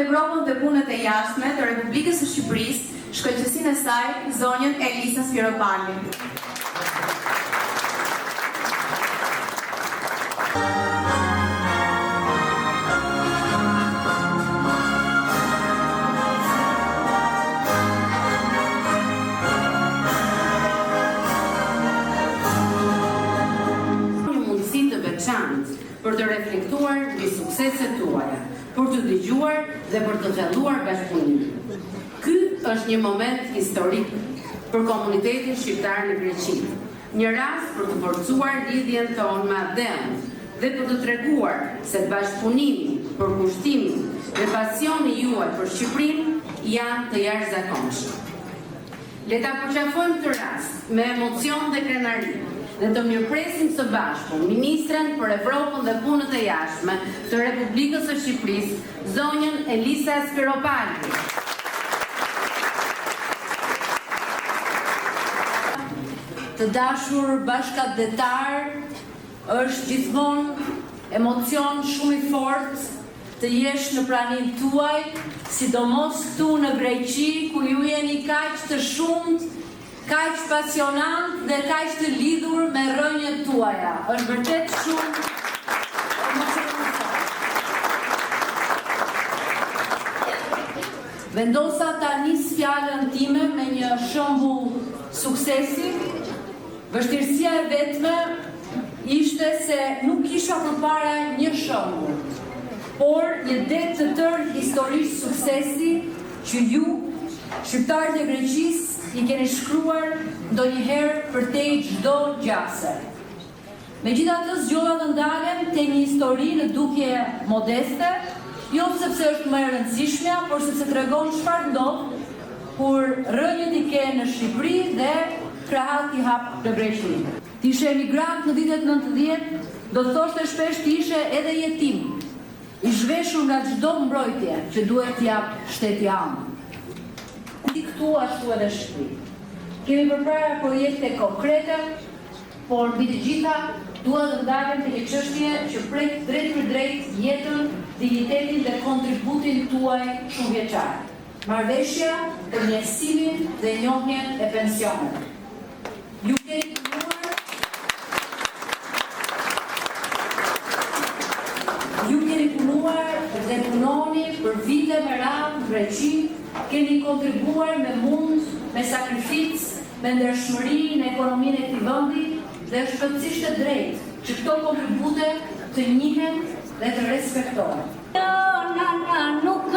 për Evropën dhe punët e jashtme të Republikës së Shqipërisë, shkëlqësinë e saj, zonjën Elisa Spiropali. Për të reflektuar mbi sukseset tuaja, për të dëgjuar dhe për të thelluar bashkëpunimin. Ky është një moment historik për komunitetin shqiptar në Greqi, një rast për të forcuar lidhjen tonë me atë dhe për të treguar se bashkëpunimi, përkushtimi dhe pasioni juaj për Shqipërinë janë të jashtëzakonshëm. Le ta përqafojmë këtë rast me emocion dhe krenari, dhe të mirëpresim së bashku Ministren për Evropën dhe punët e jashtme të Republikës së Shqipërisë, zonjën Elisa Spiropali. Të dashur bashkëdetar, është gjithmonë emocion shumë i fortë të jesh në pranin tuaj, sidomos këtu në Greqi, ku ju jeni kaq të shumt, kaq pasionant dhe kaq të lidhur me rrënjët tuaja. Është vërtet shumë emocionuese. Vendosa ta nis fjalën time me një shembull suksesi. Vështirësia e vetme ishte se nuk kisha përpara një shembull, por një det të tërë historisë suksesi që ju, shqiptarët e Greqisë, i keni shkruar ndonjëherë përtej çdo gjase. Megjithatë, zgjodha të ndalem te një histori në dukje modeste, jo sepse është më e rëndësishmja, por sepse tregon çfarë ndodh kur rrënjët i ke në Shqipëri dhe krahat i hap në Greqi. Ti ishe emigrant në vitet 90, do të thoshte shpesh ti ishe edhe jetim, i zhveshur nga çdo mbrojtje që duhet t'jap shteti anë. Ti këtu ashtu edhe Shqipëri. Kemi përpara projekte konkrete, por mbi të gjitha dua të ndalem te një çështje që prek drejt për drejt jetën, dignitetin dhe kontributin tuaj shumëvjeçar. Marrëveshja për njësimin dhe njohjen e pensioneve. Ju keni punuar dhe punoni për vite me radhë në Greqi, keni kontribuar me mund, me sakrificë, me ndershmëri në ekonominë e këtij vendi dhe është plotësisht e drejtë që këto kontribute të njihen dhe të respektohen. Nuk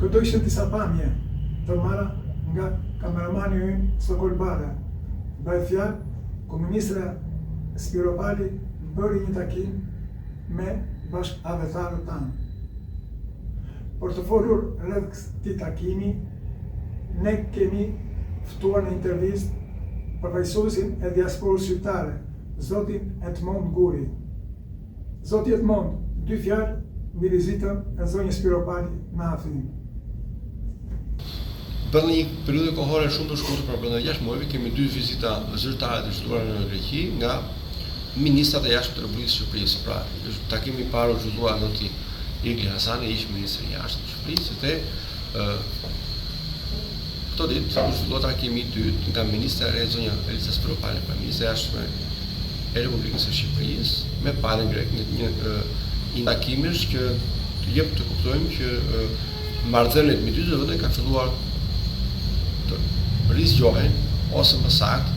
Këto ishte disa pamje të marra nga kameramani ynë Sokol Bara. Bëhet fjalë ku ministra Spiropali bëri një takim me bashkëavëtarët tanë. Por të folur rreth këtij takimi, ne kemi ftuar në intervistë përfaqësuesin e diasporës shqiptare, zotin Edmond Guri. Zoti Edmond, dy fjalë mbi vizitën e zonjës Spiropali në Afrin. Për një periudhë kohore shumë të shkurtër, pra brenda 6 muajve, kemi 2 vizita zyrtare të zhvilluara në Greqi nga ministrat e jashtëm të Republikës së Shqipërisë. Pra, takimi i parë u zhvillua nga zoti Igli Hasani, ish ministri i jashtëm të Shqipërisë, dhe këto ditë u zhvillua takimi i dytë nga ministra e re zonja Elisa Spiropali, pra ministra e jashtme e Republikës së Shqipërisë, me palën grek, një takimesh që jep të kuptojmë që marrëdhëniet me dy të vende ka filluar të rizgjohen, ose më saktë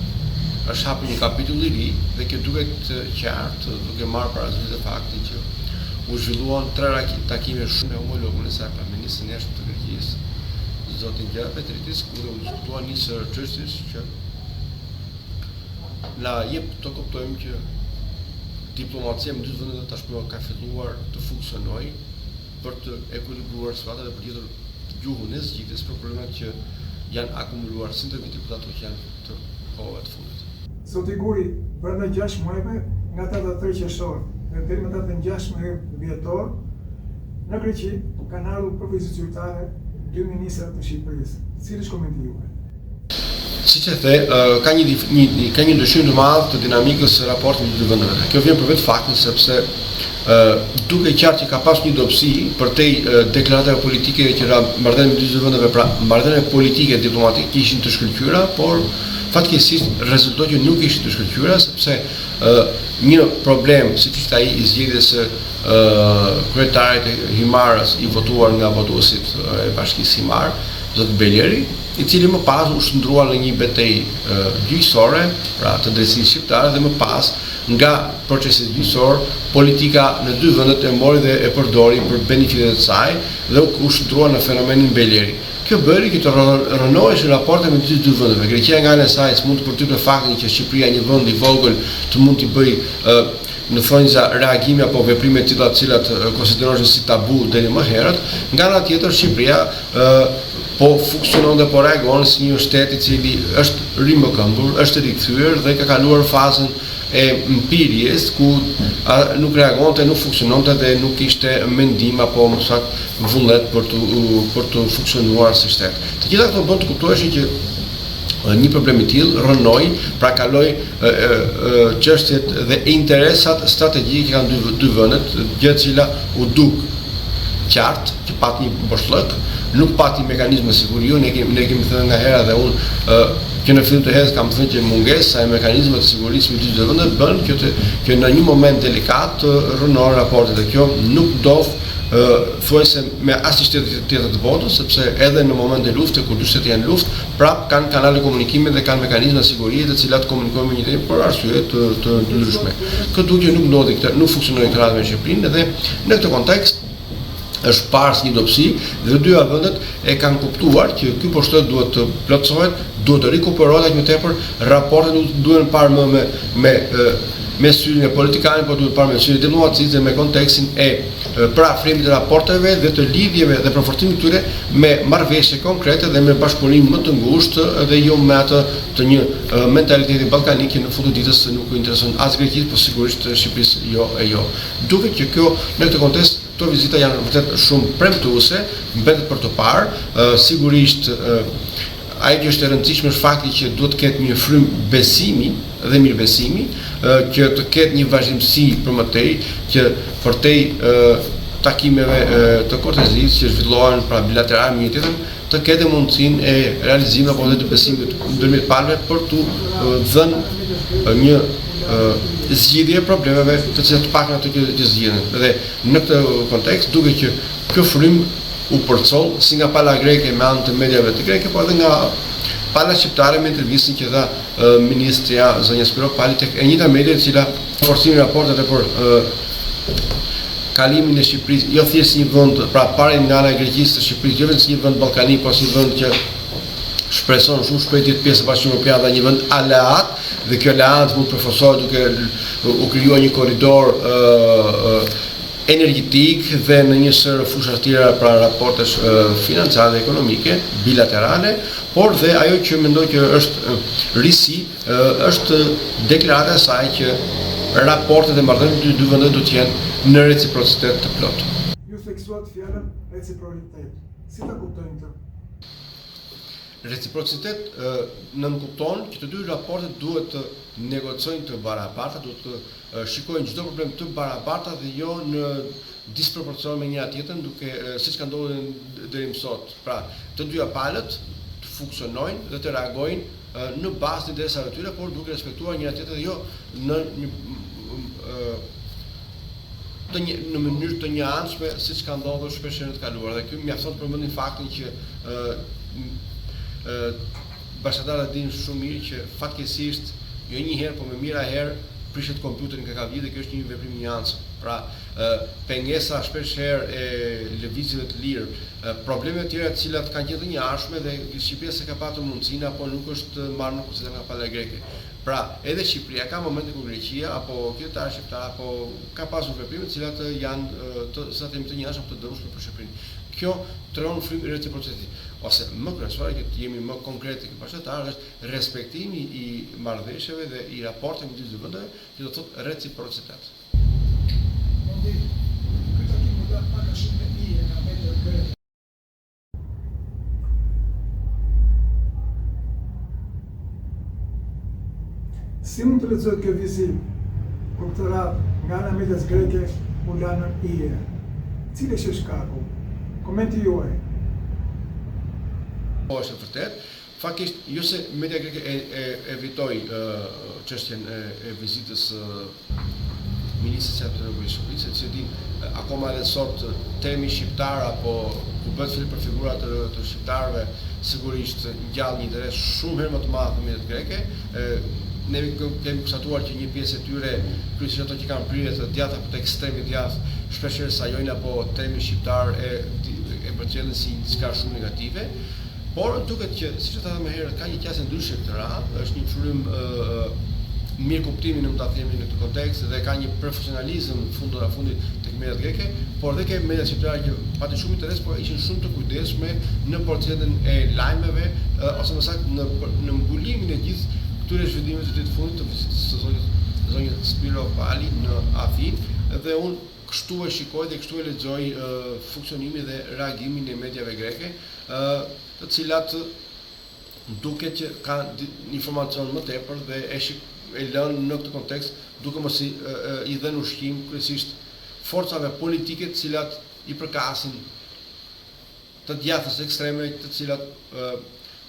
është hapur një kapitull i ri dhe kjo duket qartë, duke marrë parasysh të faktin që u zhvilluan 3 takime shumë me homologun e saj, pra ministrin e jashtëm të Greqisë, zotin Gjera Petritis, ku u diskutuan një sër çështjes që na jep të kuptojmë që diplomacia me dy vendet tashmë ka filluar të funksionojë për të ekuilibruar situatat dhe për të gjetur gjuhën e zgjidhjes për problemet që janë akumuluar si të vitit për ato që janë të kohëve të fundit. Zoti Guri, brenda 6 muajve, nga 83 qershor dhe deri më 16 dhjetor, në Greqi kanë ardhur për vizitë zyrtare 2 ministra të Shqipërisë. Cili është komentimi juaj? Siç e the, ka një ndryshim të madh të dinamikës së raportit me dy vendeve. Kjo vjen për vetë faktin sepse duke qartë që ka pas një dobësi për te deklaratave politike që marrëdhëniet me dy vendeve, pra marrëdhëniet politike e diplomatike ishin të shkëlqyera, por fatkeqësisht rezultoi që nuk ishin të shkëlqyera sepse një problem siç ishte ai i zgjedhjes së kryetarit të Himarës i votuar nga votuesit e Bashkisë Himar, zoti Beleri, i cili më pas u shndrua në një betejë gjyqësore, pra të drejtësisë shqiptare, dhe më pas nga procesi gjyqësor, politika në dy vendet e mori dhe e përdori për benefitet e saj dhe u shndrua në fenomenin Beleri. Kjo bëri që të rënoheshin raportet me dy vendeve. Greqia nga ana e saj mund të përtypë faktin që Shqipëria, një vend i vogël, të mund të bëjë në thonjza reagime apo veprime të cilat konsiderohen si tabu deri më herët. Nga ana tjetër Shqipëria po funksionon dhe po reagon si një shtet i cili është rimbëkëmbur, është rikthyer dhe ka kaluar fazën e mpirjes ku nuk reagonte, nuk funksiononte dhe nuk kishte mendim apo më saktë vullnet për të funksionuar si shtet. Të gjitha këto bën të kuptoheshin që një problem i tillë rënoi, pra kaloi çështjet dhe interesat strategjike që kanë dy vendet, gjë e cila u duk qartë që pati një boshllëk, nuk pati mekanizme sigurie. Ne kemi thënë nga hera dhe unë që në fillim të herës kam thënë që mungesa e mekanizmeve të sigurisë me dy vendet bën që në një moment delikat të rënohen raportet dhe kjo nuk do thuajse me asnjë shtet tjetër të botës, sepse edhe në momente e lufte, kur dy shtete janë në luftë, prap kanë kanale komunikimi dhe kanë mekanizma sigurie të cilat komunikojnë me një tjetrin për arsye të ndryshme. Këtu që nuk ndodhi këtë, nuk funksionoi këtë radhë me Shqipërinë dhe në këtë kontekst është parë një dobësi dhe të dyja vendet e kanë kuptuar që ky pushtet duhet të plotësohet, duhet të rikuperohet aq më tepër, raportet nuk duhen parë më me syrin e politikanit, por duhet parë me syrin e diplomacisë dhe me kontekstin e parafrimit të raporteve dhe të lidhjeve dhe përforcimit këtyre me marrëveshje konkrete dhe me bashkëpunim më të ngushtë dhe jo me atë të një mentaliteti ballkanik që në fund të ditës nuk u intereson as Greqisë, por sigurisht Shqipërisë jo. Duket që kjo në këtë kontekst këto vizita janë vërtet shumë premtuese, mbetet për të parë, sigurisht ajo që është e rëndësishme është fakti që duhet të ketë një frym besimi dhe mirëbesimi, që të ketë një vazhdimsi për mëtej, që përtej takimeve të kortezisë që zhvillohen pra bilateral me një tjetrin, të ketë mundësinë e realizimit apo dhe të besimit ndërmjet palëve për të dhënë një zgjidhje problemeve të cilat të pakën ato që zgjidhen. Dhe në këtë kontekst duket që kjo frym u përcoll si nga pala greke me anë të mediave të greke, por edhe nga pala shqiptare me intervistën që dha ministrja zonja Spiropali tek e njëjta media e cila forcimin raportet për kalimin e Shqipërisë, jo thjesht si një vend, pra parë nga ana e Greqisë të Shqipërisë, jo vetëm si një vend ballkanik, por si një vend që shpreson shumë shpejt të pjesë e Bashkimit Evropian dhe një vend aleat, dhe kjo aleat mund të përforcohet duke u krijuar një korridor energjetik dhe në një sër fusha të tjera pra raportesh financiare dhe ekonomike bilaterale, por dhe ajo që mendoj që është risi është deklarata e saj që raportet e marrëdhënieve të dy vendeve do të jenë në reciprocitet të plotë. Ju theksuat fjalën reciprocitet. Si ta kuptojmë këtë? Reciprocitet nënkupton që të dy raportet duhet të negocojnë të barabarta, duhet të shikojnë çdo problem të barabarta dhe jo në disproporcion me njëra tjetrën, duke siç ka ndodhur deri më sot. Pra, të dyja palët të funksionojnë dhe të reagojnë në bazë të interesave të tyre, por duke respektuar njëra tjetrën dhe jo në mënyrë të njëanshme siç ka ndodhur shpesh në të kaluar. Dhe ky mjafton të përmendim faktin që bashkëtarët dinë shumë mirë që fatkeqësisht jo një herë, por me mira herë prishet kompjuterin nga ka vit dhe kjo është një veprim i njancëm. Pra, pengesa shpesh herë e lëvizjeve të lirë, probleme të tjera të cilat kanë qenë të njëanshme dhe Shqipëria s'e ka patur mundësinë apo nuk është marrë në konsiderim nga pala greke. Pra, edhe Shqipëria ka momente ku Greqia apo kryetarë shqiptar apo ka pasur veprime të cilat janë të njëjtëshme të dëmshme për Shqipërinë. Kjo tregon frym reciprociteti. Ose më kryesore që të jemi më konkret tek bashkëtarët është respektimi i marrëveshjeve dhe i raporteve midis dy vendeve, që do të thotë reciprocitet. Mundi këtë takim do të pak a shumë me nga media greke. Si mund të lexohet kjo vizim kur këtë radhë nga ana medias greke u lanën ije? Cili është shkaku? Komenti juaj. Po është vërtet. Faktikisht, jo se media greke evitoi çështjen e vizitës ministrit të Republikës së Shqipërisë, se di akoma edhe sot temi shqiptar apo ku bëhet fjalë për figura të shqiptarëve, sigurisht ngjall një interes shumë herë më të madh në mediat greke. Ne kemi konstatuar që një pjesë e tyre, kryesisht ato që kanë prirje të djathta apo të ekstremit djathtë, shpeshherë sajojnë apo temi shqiptar e përcjellin si diçka shumë negative. Por duket që, siç e thamë më herët, ka një qasje ndryshe këtë radhë, është një frym mirë kuptimi në ta themi në këtë kontekst dhe ka një profesionalizëm në fundit tek mediat greke, por dhe ke mediat shqiptare që pati shumë interes, por ishin shumë të kujdesshme në procedën e lajmeve ose më saktë në mbulimin e gjithë këtyre zhvillimeve të fundit të vizitës së zonjës Spiropali në Athinë dhe unë kështu e shikoj dhe kështu e lexoj funksionimin dhe reagimin e mediave greke, të cilat duket që kanë informacion më tepër dhe e lënë në këtë kontekst duke mos i dhënë ushqim kryesisht forcave politike të cilat i përkasin të djathtas ekstreme, të cilat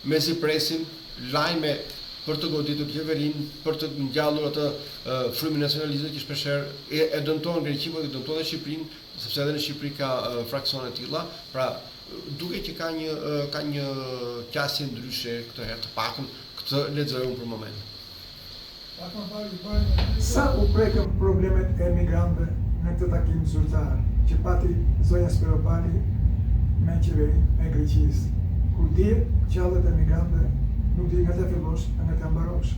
mezi presin lajme për të goditur qeverinë, për të ngjallur atë frymin nacionalizmit që shpeshherë e dëmton Greqinë, por e dëmton edhe Shqipërinë, sepse edhe në Shqipëri ka fraksione të tilla. Pra, duket që ka një qasje ndryshe këtë herë, të pakën këtë lexoj unë për moment. Sa u prekën problemet e migrantëve në këtë takim zyrtar që pati zonja Spiropali me qeverinë e Greqisë, ku di qallet e migrantëve nuk di nga të fillosh e nga të mbarosh?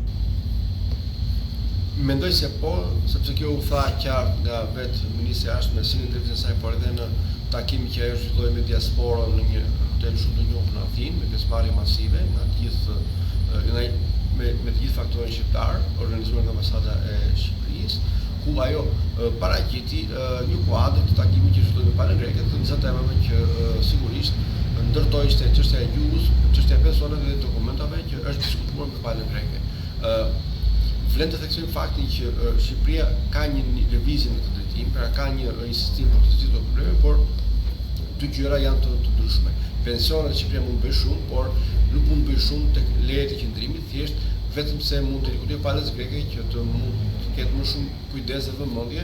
Mendoj se po, sepse kjo u tha qartë nga vetë ministri i Jashtëm si në intervistën e saj, por edhe në takimin që ajo zhvilloi me diasporën në një hotel shumë të njohur në Athinë, me pjesëmarrje masive nga të gjithë me të gjithë faktorët shqiptar, organizuar nga ambasada e Shqipërisë, ku ajo paraqiti një kuadër të takimit që zhvilloi me palën greke të disa temave që sigurisht ndërtoi çështja e gjuhës, çështja e personave dhe dokumentave që është diskutuar me palën greke. Vlen të theksojmë faktin që Shqipëria ka një lëvizje në këtë drejtim, pra ka një insistim për të zgjidhur probleme, por dy gjëra janë të ndryshme. Pensionet Shqipëria mund të bëjë shumë, por nuk mund të bëjë shumë tek lejet e qëndrimit, thjesht vetëm se mund të rikujtojë palës greke që të mund të ketë më shumë kujdes dhe vëmendje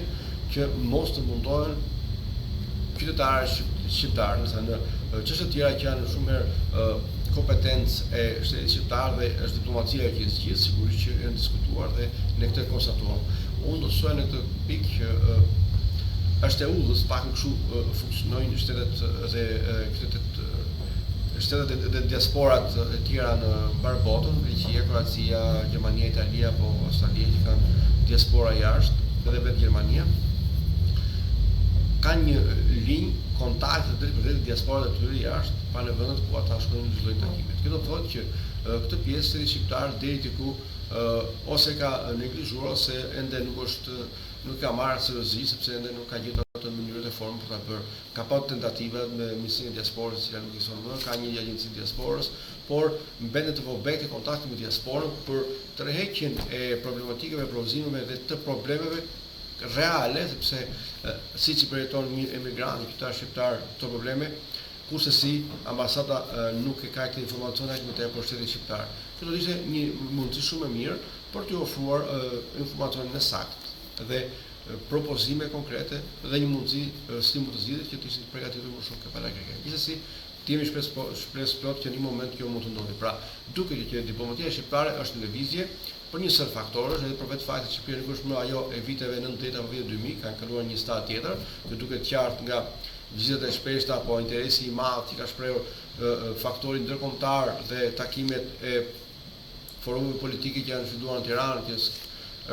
që mos të mundohen qytetarë shqiptarë, në çështje të tjera që janë shumë herë kompetencë e shtetit shqiptar dhe është diplomacia që zgjidh, sigurisht që janë diskutuar dhe ne këtë konstatuam. Unë do të thoj në këtë pikë që është e udhës, pak kështu funksionojnë shtetet dhe diasporat e tjera në mbar botën, Greqia, Kroacia, Gjermania, Italia apo Australia që kanë diaspora jashtë, edhe vetë Gjermania. Ka një linjë kontakte drejt për drejt diasporat e tyre jashtë, pa në vendet ku ata shkojnë në zhvillojnë takimet. Kjo do të thotë që këtë pjesë shteti shqiptar deri diku ose ka neglizhuar ose ende nuk ka marrë seriozisht sepse ende nuk ka gjetur atë mënyrë dhe formë për ta bërë. Ka pasur tentativa me Ministrinë e Diasporës, që nuk ekziston më, ka një agjenci diasporës, por mbetet të vogël kontakti me diasporën për tërheqjen e problematikave, provozimeve dhe të problemeve reale, sepse siç i përjeton emigrantë, qytetarë shqiptar këto probleme, kurse si ambasada nuk e ka këtë informacion aq më tepër shteti shqiptar. Kjo do të ishte një mundësi shumë e mirë për t'u ofruar informacionin e saktë dhe propozime konkrete dhe një mundësi stimul të zgjidhjes që të ishin përgatitur më shumë ka pala greke. Gjithsesi, jemi shpresë plot që në një moment kjo mund të ndodhi. Pra, duket që diplomatia shqiptare është në lëvizje për një sër faktorësh, edhe për vetë faktin që Shqipëria nuk është më ajo e viteve 90 apo vitet 2000, kanë kaluar një stad tjetër, që duket qartë nga vizitat e shpeshta apo interesi i madh që ka shprehur faktori ndërkombëtar dhe takimet e forumeve politike që janë filluar në Tiranë, që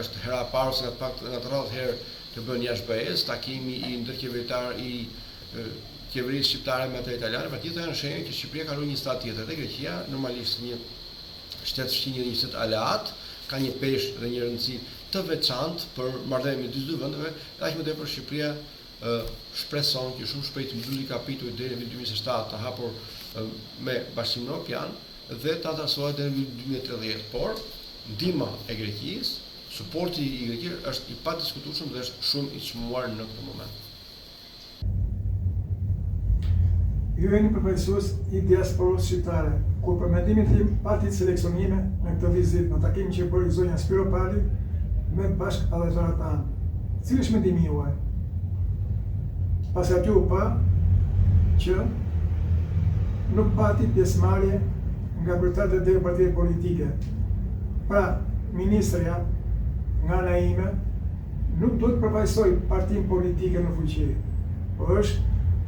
është hera e parë ose nga të rrallë herë të bën jashtë BE-s, takimi i ndërqeveritar i qeverisë shqiptare me atë italiane, patjetër janë shenja që Shqipëria ka një stat tjetër dhe Greqia, normalisht një shtet fqinjë dhe një shtet aleat, ka një peshë dhe një rëndësi të veçantë për marrëdhënien midis dy vendeve, dhe aq më tepër Shqipëria shpreson që shumë shpejt mbylli kapitulli deri në 2027 të hapur me Bashkimin Evropian dhe ta trasohet deri në 2030. Por ndihma e Greqisë, suporti i Greqisë është i padiskutueshëm dhe është shumë i çmuar në këtë moment. Ju jeni përfaqësues i diasporës shqiptare, ku për mendimin tim pati seleksionime në këtë vizitë në takimin që bëri zonja Spiro Pali me bashkëdhënëtarët tanë. Cili është mendimi juaj? Pasi aty u pa që nuk pati pjesëmarrje nga kryetarët e partive politike. Pra, ministrja nga ana ime nuk do të përfaqësoj partinë politike në fuqi, por është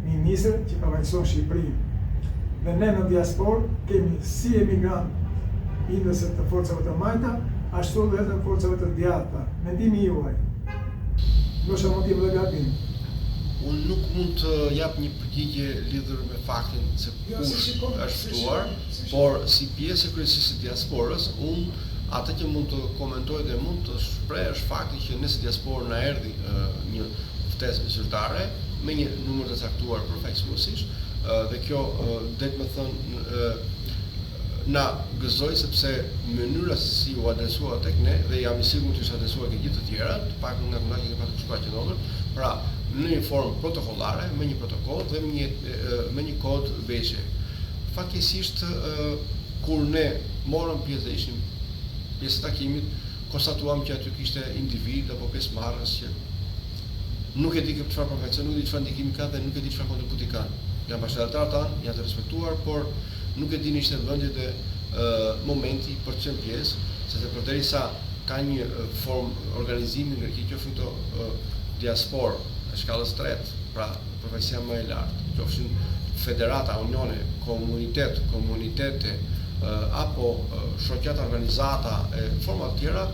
ministër që përfaqëson Shqipërinë. Dhe ne në diasporë kemi si emigrant indës të forcave të majta, ashtu dhe të forcave të djathta. Mendimi juaj? Ndoshta mund të jem dhe gabim. Unë nuk mund të jap një përgjigje lidhur me faktin se kush është ftuar, por si pjesë e kryesisë së diasporës, unë atë që mund të komentoj dhe mund të shpreh është fakti që nëse diaspora na erdhi një ftesë zyrtare me një numër të caktuar përfaqësuesish, dhe kjo det me thënë na gëzoi sepse mënyra se si u adresua tek ne dhe jam i sigurt që është adresuar ke gjithë të tjerat, të paktën nga që kemi pasur shkruar qendror, pra në një formë protokollare, me një protokoll dhe me një kod veshje. Fatkeqësisht kur ne morëm pjesë dhe ishim pjesë të takimit, konstatuam që aty kishte individ apo pjesëmarrës që nuk e di çfarë profesion, nuk e di çfarë ndikimi ka dhe nuk e di çfarë kontributi kanë. Janë bashkëdhënëtarë tanë, janë të respektuar, por nuk e dini ishte vendi dhe momenti për të qenë pjesë, sepse përderisa ka një formë organizimi në Greqi, qofshin këto diasporë e shkallës tretë, pra profesia më e lartë, qofshin federata, unione, komunitete apo shoqata organizata e forma të tjera,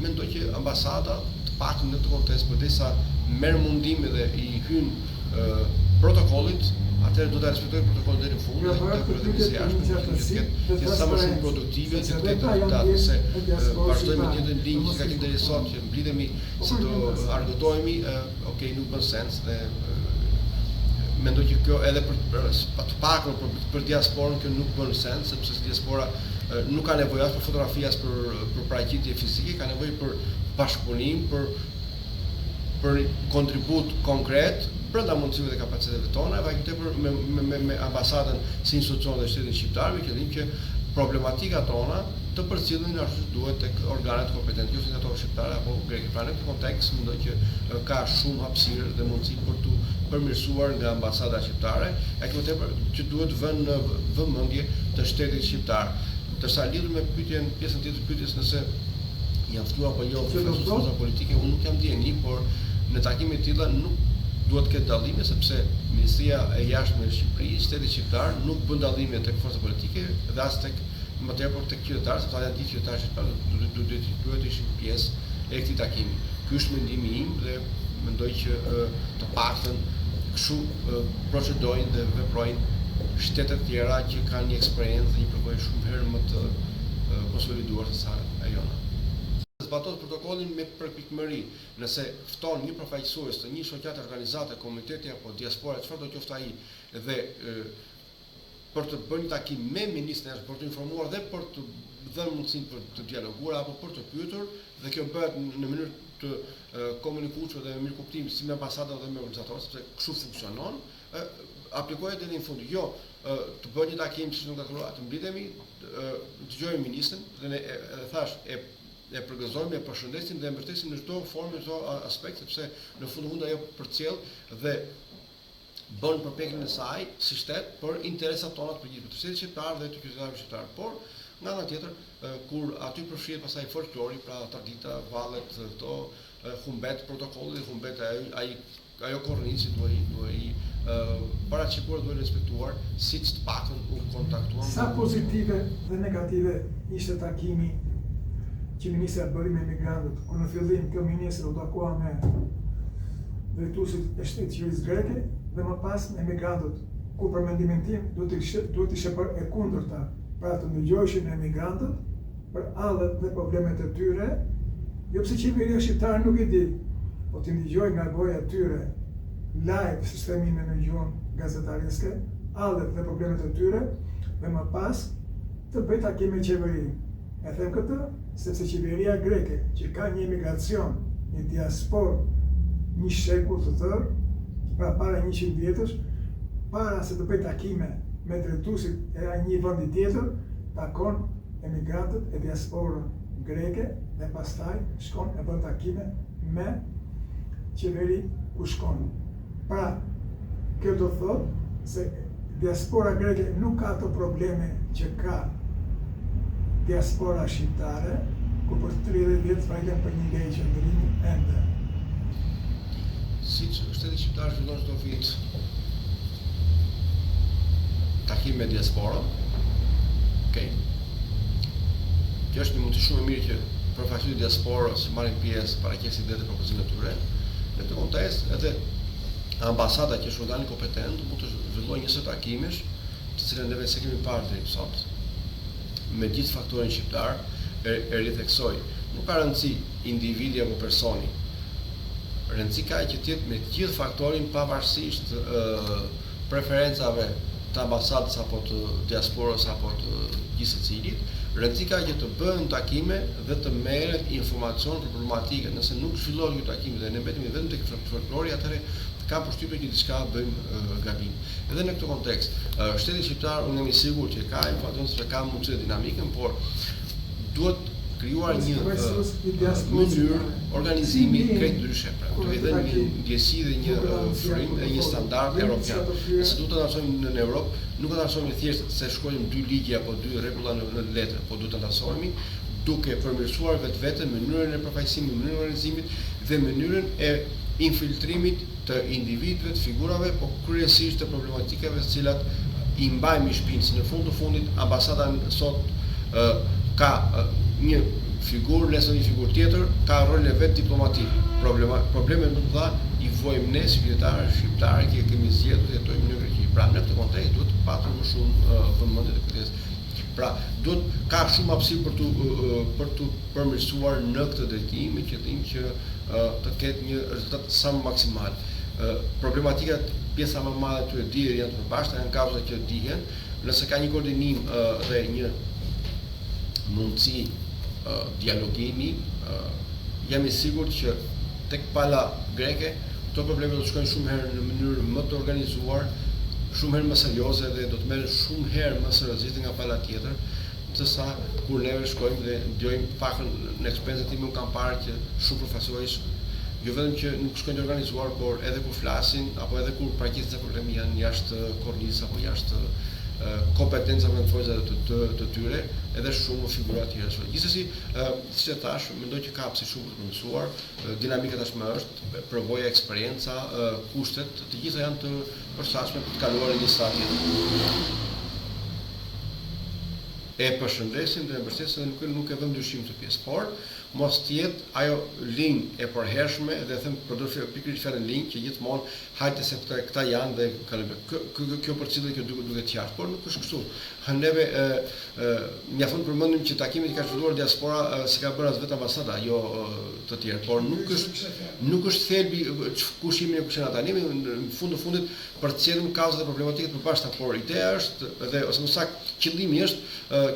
mendoj që ambasada të paktën në këtë kontekst përderisa merr mundime dhe i hyn protokollit, atëherë do ta respektojë protokollin deri në fund, dhe të sa më shumë produktive, që të ketë rezultate, se vazhdojmë në një linjë që ka qenë deri sot, që mblidhemi se do argëtohemi, okay, nuk bën sens dhe mendoj që kjo edhe të paktën për diasporën kjo nuk bën sens, sepse diaspora nuk ka nevojë as për fotografi as për paraqitje fizike, ka nevojë për bashkëpunim, për kontribut konkret brenda mundësive dhe kapaciteteve tona, dhe tepër me ambasadën si institucion dhe shtetin shqiptar, me qëllim që problematika tona të përcjellen ashtu si duhet tek organet kompetente, qofshin ato shqiptare apo greke. Pra në këtë kontekst mendoj që ka shumë hapësirë dhe mundësi për të përmirësuar nga ambasada shqiptare, aq më tepër që duhet vënë në vëmendje të shtetit shqiptar. Ndërsa lidhur me pyetjen, pjesën tjetër të pyetjes nëse janë ftuar apo jo forca politike, unë nuk jam dieni, por në takime të tilla nuk duhet të ketë dallime, sepse Ministria e Jashtme e Shqipërisë, shteti shqiptar nuk bën dallime tek forca politike dhe as tek më tepër tek qytetarët, sepse ata ditë qytetarët shqiptarë duhet të ishin pjesë e këtij takimi. Ky është mendimi im dhe mendoj që të paktën kështu procedojnë dhe veprojnë shtetet tjera që kanë një eksperiencë dhe një përvojë shumë herë më të konsoliduar se sa e jona. Zbatot protokollin me përpikmëri, nëse fton një përfaqësues të një shoqate organizate, komiteti apo diaspora, çfarë do qoftë ai, dhe për të bërë një takim me ministrin, për të informuar dhe për të dhënë mundësinë për të dialoguar apo për të pyetur, dhe kjo bëhet në mënyrë të komunikueshme dhe me mirë kuptim si me ambasadën dhe me organizatorët, sepse kështu funksionon, aplikohet deri në fund. Jo, të bëjë një takim siç nuk ka thënë, të mblidhemi, dëgjojmë ministrin dhe ne thash e përgëzojmë, e përshëndesim dhe e mbështesim në çdo formë, në çdo aspekt, sepse në fund ajo përcjell dhe bën përpjekjen e saj si shtet për interesat tona të përgjithshme të shtetit shqiptar dhe të qytetarëve shqiptar. Por nga ana tjetër, kur aty përfshihet pastaj folklori, pra tradita, vallet, këto humbet protokolli, humbet ajo korrinici duhet paraqekuar duhet respektuar, siç të paktën u kontaktuan. Sa pozitive dhe negative ishte takimi që ministra bëri me emigrantët, ku në fillim kjo ministër u takua me drejtuesit e shtetit qeverisë greke dhe më pas me emigrantët, ku për mendimin tim duhet ishte për e kundërta, pra të ndëgjoheshin emigrantët për hallet dhe problemet e tyre, jo pse qeveria shqiptare nuk i di, po të ndëgjoj nga goja e tyre live sistemin në gjuhën gazetariske, hallet dhe problemet e tyre, dhe më pas të bëj takime me qeverinë. E them këtë sepse qeveria greke, që ka një emigracion, një diasporë, një shekull të tërë, pra para 100 vjetësh, para se të bëj takime me drejtuesit e një vendi tjetër, takon emigrantët e diasporën greke dhe pastaj shkon e bën takime me qeveri ku shkon. Pra, kjo do thotë se diaspora greke nuk ka ato probleme që ka diaspora shqiptare, ku për 30 vjetë fajten për një ligj qendrimi ende. Siç shteti shqiptar zhvillon çdo vit takim me diasporën, kjo është një mundësi shumë e mirë që përfaqësuesit e diasporës marrin pjesë paraqesin dhe propozimet e tyre. Në këtë kontekst, edhe ambasada që është organi kompetent mund të zhvillojë një set takimesh, të cilën neve se kemi parë deri sot, me gjithë faktorin shqiptar, e ritheksoj. Nuk ka rëndësi individi apo personi. Rëndësi ka që të jetë me gjithë faktorin pavarësisht preferencave të ambasadës apo të diasporës apo të gjithë secilit. Rëndësi ka që të bëhen takime dhe të merret informacion për problematike. Nëse nuk zhvillohen këto takime dhe ne mbetemi vetëm tek folklori, atëherë ka përshtypjen që diçka bëjmë gabim. Edhe në këtë kontekst, shteti shqiptar unë jam i sigurt që ka informacion se ka mundësi dinamikën, por duhet krijuar një mënyrë organizimi krejt ndryshe, pra të dhënë një ndjesi dhe një frymë dhe një standard evropian. Nëse duhet të ndasojmë në Europë, nuk do të ndasojmë thjesht se shkojmë 2 ligje apo 2 rregulla në letër, po duhet të ndasohemi duke përmirësuar vetvete mënyrën e përfaqësimit, mënyrën e organizimit dhe mënyrën e infiltrimit të individëve, të figurave, po kryesisht të problematikave të cilat i mbajmë shpinë. Si në fund të fundit ambasada sot ka një figurë, nëse një figurë tjetër, ka rolin e vet diplomatik. Problemet më të mëdha i vojmë ne si qytetarë shqiptarë që kemi zgjedhur të jetojmë në Greqi. Pra në këtë kontekst duhet të patur më shumë vëmendje të kujdes. Pra ka shumë hapësirë për të përmirësuar në këtë drejtim me qëllim që të ketë një rezultat sa më maksimal. Problematikat pjesa më e madhe të tyre janë të përbashkëta, janë kauza që dihen, nëse ka një koordinim dhe një mundësi dialogimi, jam i sigurt që tek pala greke këto probleme do të shkojnë shumë herë në mënyrë më të organizuar, shumë herë më serioze dhe do të merren shumë herë më seriozisht nga pala tjetër, sesa kur neve shkojmë dhe ndjojmë pakën në eksperiencat time kam parë që shumë profesorësh jo vetëm që nuk shkojnë të organizuar, por edhe kur flasin apo edhe kur paraqesin se problemi janë jashtë kornizës apo jashtë kompetencave në forcat të tyre, edhe shumë figura të tjera. Gjithsesi, siç e thash, mendoj që ka pse shumë të përmirësuar, dinamika tashmë është, përvoja, eksperienca, kushtet, të gjitha janë të përshtatshme për të kaluar një stadie. E përshëndesim dhe e mbështesim dhe nuk e vëm dyshim të pjesë, por mos tjetë ajo linjë e përhershme dhe them përdor pikërisht fjalën linjë që gjithmonë hajde se këta janë dhe kanë kjo përcjellje që duket qartë, por nuk është kështu. Neve mjafton përmendim që takimet që ka zhvilluar diaspora si ka bërë as vetë ambasada, jo të tjerë, por nuk është thelbi kush jemi ne kush janë ata. Ne në fund të fundit përcjellim kauzat dhe problematikat përbashkëta, por ideja është dhe ose më saktë qëllimi është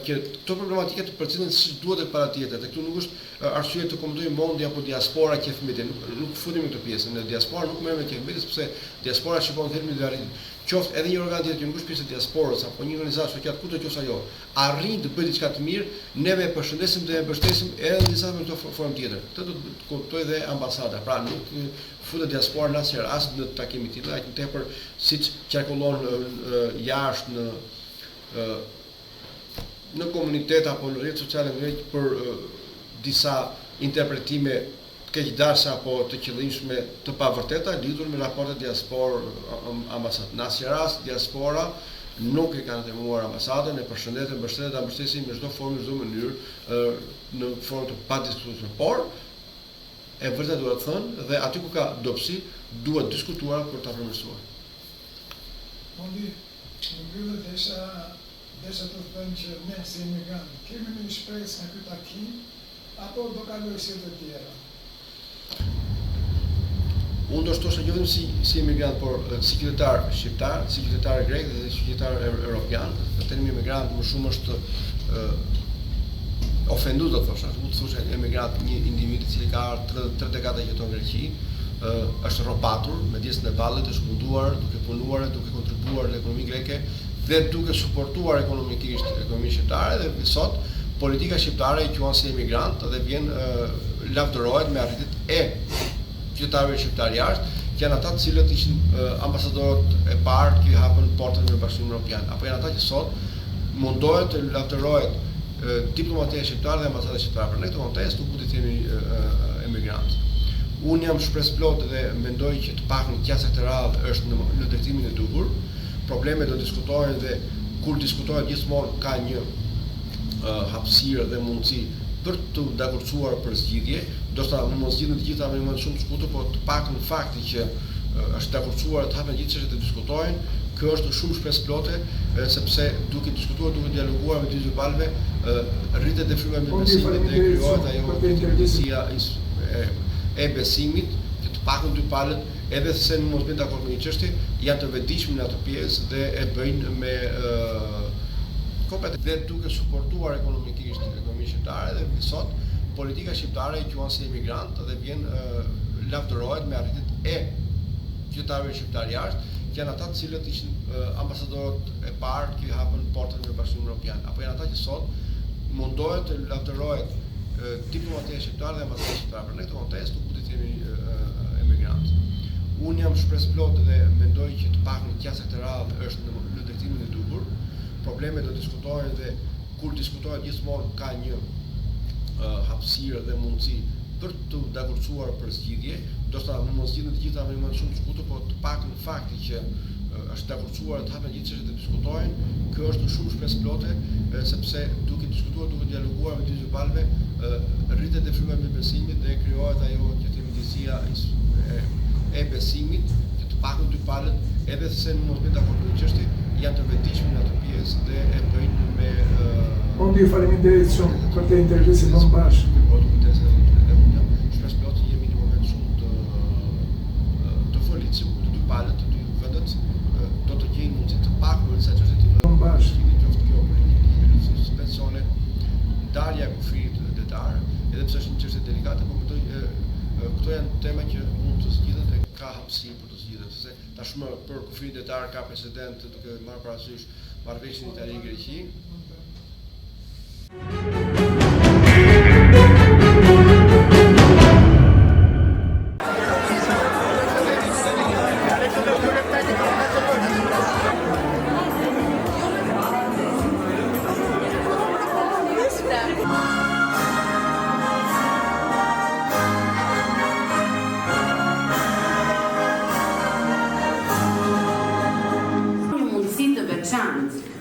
që këto problematike të përcillen si duhet e para tjetër. Dhe këtu nuk është arsye të komentojmë mondi apo diaspora që fëmijët. Nuk futemi këtë pjesë. Në diaspora nuk merrem me qefmit, sepse diaspora shikon thelbin e arritjes. Qoftë edhe një organ tjetër që nuk është pjesë e diasporës apo një organizatë shoqata ku do të qoftë ajo, arrin të bëjë diçka të mirë, neve e përshëndesim dhe e mbështesim edhe në disa me këto formë tjetër. Këtë do të kuptoj dhe ambasada. Pra nuk futet diaspora në asnjë rast në takime të tilla, aq më tepër siç qarkullon jashtë në komunitet apo në rrjetet sociale për disa interpretime keqdarsa apo të qëllimshme të pavërteta lidhur me raportet diaspor ambasadë. Në asnjë rast diaspora nuk e kanë temuar ambasadën, e përshëndetën, ta mbështesin në çdo formë, në çdo mënyrë, në formë të padiskutueshme, por e vërtet duhet të thënë dhe aty ku ka dobësi duhet diskutuar për ta përmirësuar. Mundi, në mbyllje desha të thënë që ne si emigrantë kemi një shpresë nga ky takim apo do kalojë si të tjera? Unë do shtosh jo vetëm si emigrant, por si qytetar shqiptar, si qytetar grek dhe si qytetar evropian. Termi emigrant më shumë është ofendues, do thosha. Mund të thosh emigrant një individ i cili ka ardhur 3 dekada jeton në Greqi, është rrobatur me diesën e vallit, është munduar, duke punuar, duke kontribuar në ekonominë greke dhe duke suportuar ekonomikisht ekonominë shqiptare dhe sot politika shqiptare i quan si emigrant dhe vjen lavdërohet me arritjet e qytetarëve shqiptar jashtë, që janë ata të cilët ishin ambasadorët e parë që hapën portën në Bashkimin Evropian, apo janë ata që sot mundohet të lavdërohet diplomatia shqiptare dhe ambasada shqiptare. Për në këtë kontekst nuk mund të themi emigrant. Unë jam shpresplot dhe mendoj që të pakun qasja këtë radhë është në drejtimin e duhur. Problemet do diskutohen dhe kur diskutohet gjithmonë ka një hapësirë dhe mundësi për të dakordsuar për zgjidhje, do të thotë mos zgjidhen të gjitha me më shumë shkutur, por të pakun fakti që është dakordsuar të hapen gjithë çështjet të diskutohen, kjo është shumë shpresplote, sepse duke diskutuar, duke dialoguar me dy palëve, rritet defryma me besimin dhe krijohet ajo ndjesia e besimit që të pakun dy palët, edhe se në mos bëjnë dakord me një çështje, janë të vetëdijshëm në atë pjesë dhe e bëjnë me kompetencë dhe duke suportuar ekonomikisht ekonominë shqiptare dhe sot politika shqiptare i quan si emigrant dhe vjen lavdërohet me arritjet e qytetarëve shqiptar jashtë, që janë ata të cilët ishin ambasadorët e parë që hapën portën në Bashkimin Evropian, apo janë ata që sot mundohet të lavdërohet diplomatia shqiptare dhe ambasada shqiptare. Për në këtë kontekst nuk mund të themi emigrant. Unë jam shpresplot dhe mendoj që të pakun qasja këtë radhë është në drejtimin e duhur. Problemet do diskutohen dhe kur diskutohet gjithmonë ka një hapësirë dhe mundësi për të dakordsuar për zgjidhje, do të thotë mos zgjidhen të gjitha me më shumë shkutur, por të pakun fakti që është dakordsuar të hapen gjithë çështjet të diskutohen, kjo është shumë shpresplote, sepse duke diskutuar, duke dialoguar me dy palëve, rritet defryma me besimin dhe krijohet ajo që themi ndjesia e besimit që të pakun dy palët, edhe se në mos bëjnë dakord me një çështje, janë të vetëdijshëm në atë pjesë dhe e bëjnë me Unë ju faleminderit shumë për të intervistë që bëmë bashkë. Shpresplot që jemi në moment shumë të folitshëm, të dy palët, të dy vendet do të gjejnë mundësi të pakur sa çështje të bëmë bashkë. Qoftë kjo për një suspensione, ndarja e kufirit detar, edhe pse është një çështje delikate, por mendoj këto janë tema që mund të zgjidhen dhe ka hapësirë për të zgjidhur, sepse tashmë për kufirin detar ka precedent duke marrë parasysh marrëveshjen Itali-Greqi.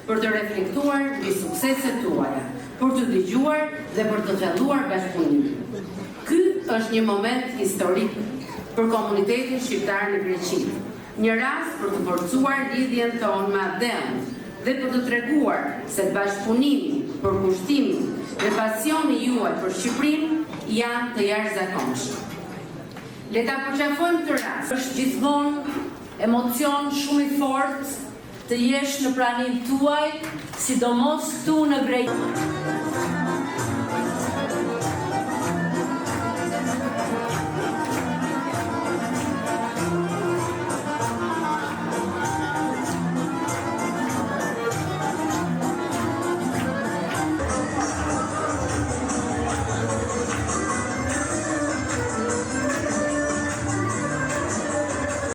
Për të reflektuar mbi sukseset tuaja, për të dëgjuar dhe për të filluar bashkëpunimin. Ky është një moment historik për komunitetin shqiptar në Greqi, një rast për të forcuar lidhjen tonë me Atenë dhe për të treguar se bashkëpunimi, përkushtimi dhe pasioni juaj për Shqipërinë janë të jashtëzakonshëm. Le ta përqafojmë këtë rast. Është gjithmonë emocion shumë i fortë të jesh në pranin tuaj, sidomos këtu në Greqi.